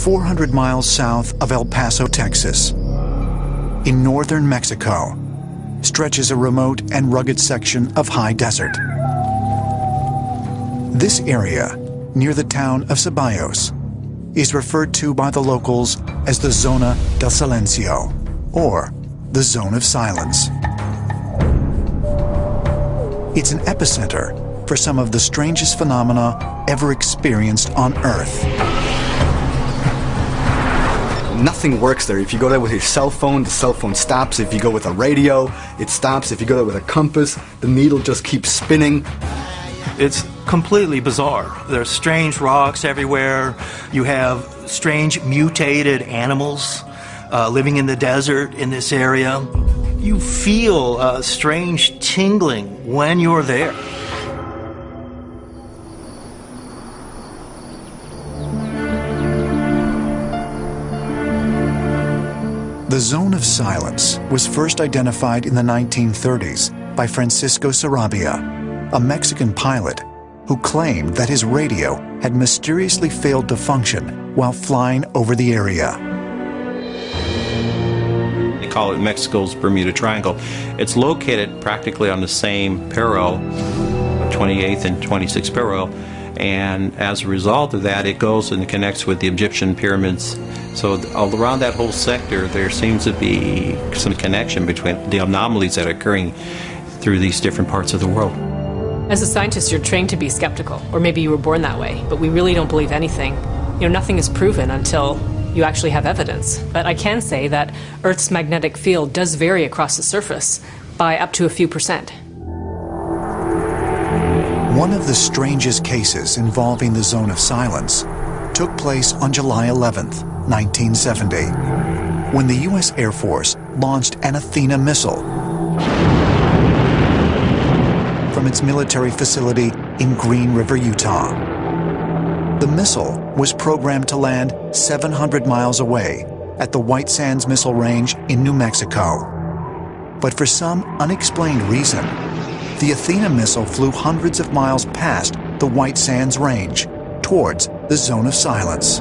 400 miles south of El Paso, Texas. In northern Mexico, stretches a remote and rugged section of high desert. This area, near the town of Ceballos, is referred to by the locals as the Zona del Silencio, or the Zone of Silence. It's an epicenter for some of the strangest phenomena ever experienced on Earth. Nothing works there. If you go there with your cell phone, the cell phone stops. If you go with a radio, it stops. If you go there with a compass, the needle just keeps spinning. It's completely bizarre. There's strange rocks everywhere. You have strange mutated animals living in the desert in this area. You feel a strange tingling when you're there. The Zone of Silence was first identified in the 1930s by Francisco Sarabia, a Mexican pilot who claimed that his radio had mysteriously failed to function while flying over the area. They call it Mexico's Bermuda Triangle. It's located practically on the same parallel, 28th and 26th parallel, and as a result of that, it goes and connects with the Egyptian pyramids. So all around that whole sector, there seems to be some connection between the anomalies that are occurring through these different parts of the world. As a scientist, you're trained to be skeptical, or maybe you were born that way, but we really don't believe anything. You know, nothing is proven until you actually have evidence. But I can say that Earth's magnetic field does vary across the surface by up to a few %. One of the strangest cases involving the Zone of Silence took place on July 11th, 1970, when the U.S. Air Force launched an Athena missile from its military facility in Green River, Utah. The missile was programmed to land 700 miles away at the White Sands Missile Range in New Mexico. But for some unexplained reason, the Athena missile flew hundreds of miles past the White Sands Range towards the Zone of Silence.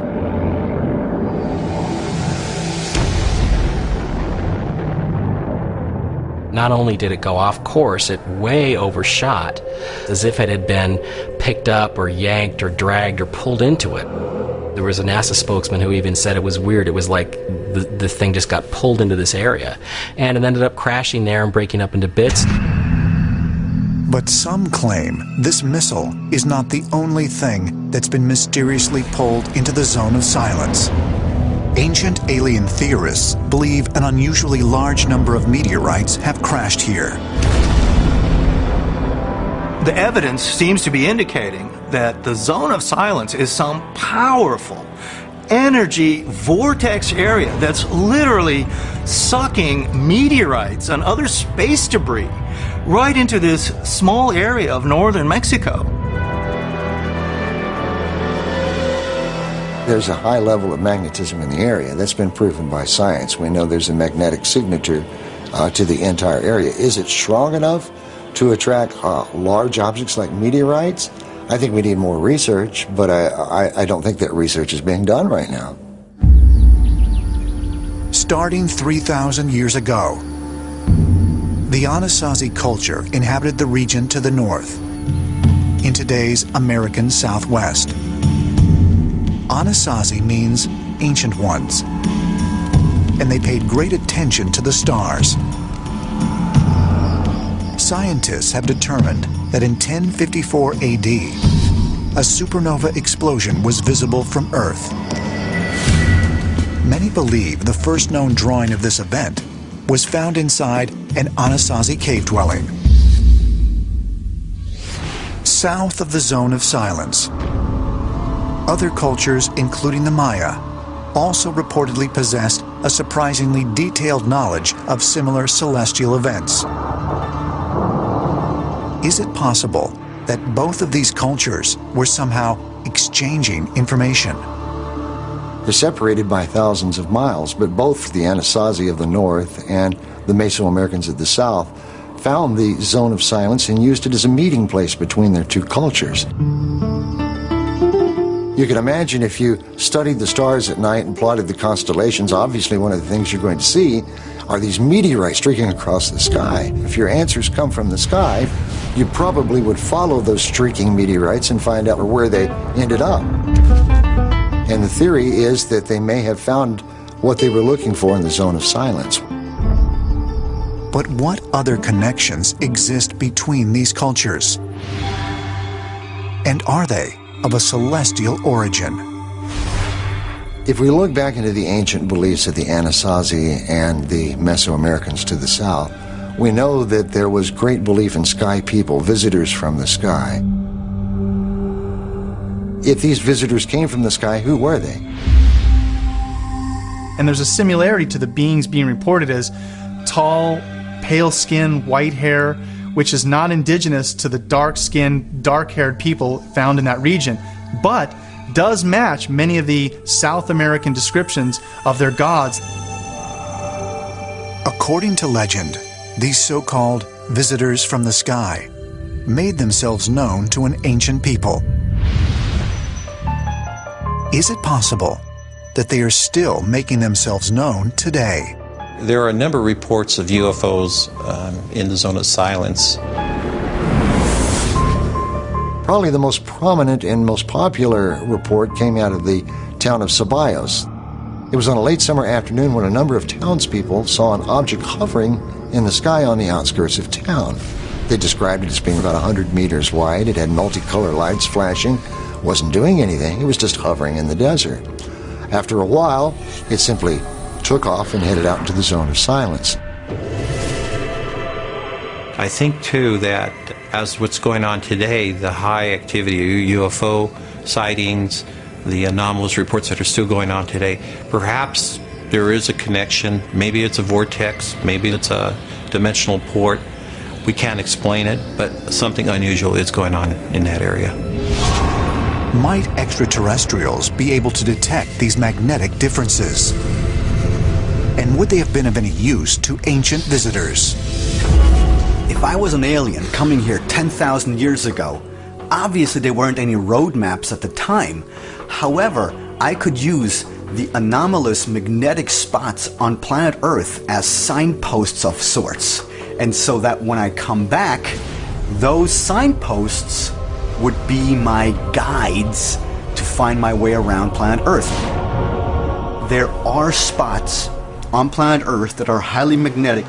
Not only did it go off course, it way overshot, as if it had been picked up or yanked or dragged or pulled into it. There was a NASA spokesman who even said it was weird. It was like the thing just got pulled into this area. And it ended up crashing there and breaking up into bits. But some claim this missile is not the only thing that's been mysteriously pulled into the Zone of Silence. Ancient alien theorists believe an unusually large number of meteorites have crashed here. The evidence seems to be indicating that the Zone of Silence is some powerful energy vortex area that's literally sucking meteorites and other space debris right into this small area of northern Mexico. There's a high level of magnetism in the area. That's been proven by science. We know there's a magnetic signature to the entire area. Is it strong enough to attract large objects like meteorites? I think we need more research, but I don't think that research is being done right now. Starting 3,000 years ago, the Anasazi culture inhabited the region to the north, in today's American Southwest. Anasazi means ancient ones, and they paid great attention to the stars. Scientists have determined that in 1054 AD, a supernova explosion was visible from Earth. Many believe the first known drawing of this event was found inside an Anasazi cave dwelling. South of the Zone of Silence, other cultures, including the Maya, also reportedly possessed a surprisingly detailed knowledge of similar celestial events. Is it possible that both of these cultures were somehow exchanging information? They're separated by thousands of miles, but both the Anasazi of the north and the Mesoamericans of the south found the Zone of Silence and used it as a meeting place between their two cultures. You can imagine if you studied the stars at night and plotted the constellations, obviously one of the things you're going to see are these meteorites streaking across the sky. If your answers come from the sky, you probably would follow those streaking meteorites and find out where they ended up. And the theory is that they may have found what they were looking for in the zone of silence. But what other connections exist between these cultures? And are they of a celestial origin? If we look back into the ancient beliefs of the Anasazi and the Mesoamericans to the south, we know that there was great belief in sky people, visitors from the sky. If these visitors came from the sky, who were they? And there's a similarity to the beings being reported as tall, pale skin, white hair, which is not indigenous to the dark-skinned, dark-haired people found in that region, but does match many of the South American descriptions of their gods. According to legend, these so-called visitors from the sky made themselves known to an ancient people. Is it possible that they are still making themselves known today? There are a number of reports of UFOs in the zone of silence. Probably the most prominent and most popular report came out of the town of Ceballos. It was on a late summer afternoon when a number of townspeople saw an object hovering in the sky on the outskirts of town. They described it as being about 100 meters wide. It had multicolor lights flashing, wasn't doing anything, it was just hovering in the desert. After a while, it simply took off and headed out into the zone of silence. I think, too, that as what's going on today, the high activity of UFO sightings, the anomalous reports that are still going on today, perhaps there is a connection. Maybe it's a vortex, maybe it's a dimensional port. We can't explain it, but something unusual is going on in that area. Might extraterrestrials be able to detect these magnetic differences? And would they have been of any use to ancient visitors? If I was an alien coming here 10,000 years ago, obviously there weren't any road maps at the time. However, I could use the anomalous magnetic spots on planet Earth as signposts of sorts. And so that when I come back, those signposts would be my guides to find my way around planet Earth. There are spots on planet Earth that are highly magnetic.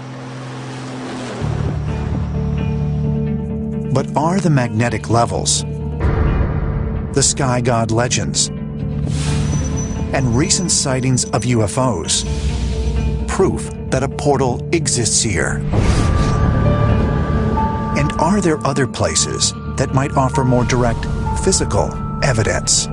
But are the magnetic levels, the sky god legends, and recent sightings of UFOs proof that a portal exists here? And are there other places that might offer more direct physical evidence?